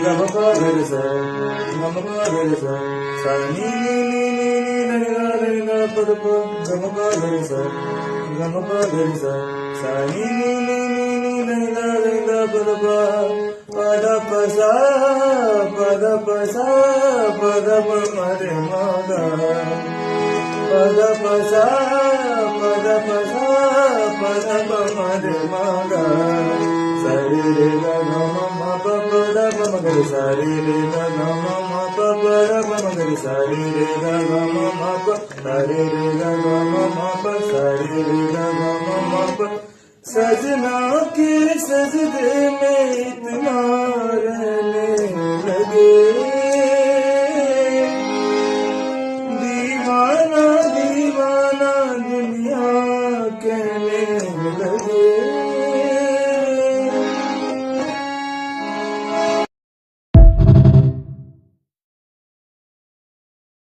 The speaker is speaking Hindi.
गम पा गरे सा गम पा गरे सा सा नी नी नी नी नी पद प गम पा गरे सा गम पा गरे सा सा नी नी नी नी पद प पद प सा पद प सा पद प मरे मगा पद प सा पद प सा पद प मरे मगा सरे रे ग म म प प द प म ग रे सा रे रे ग म म प प द प म ग रे सा रे रे ग म म प सा रे रे ग म म प सा रे रे ग म म प सजना के सजदे में इतना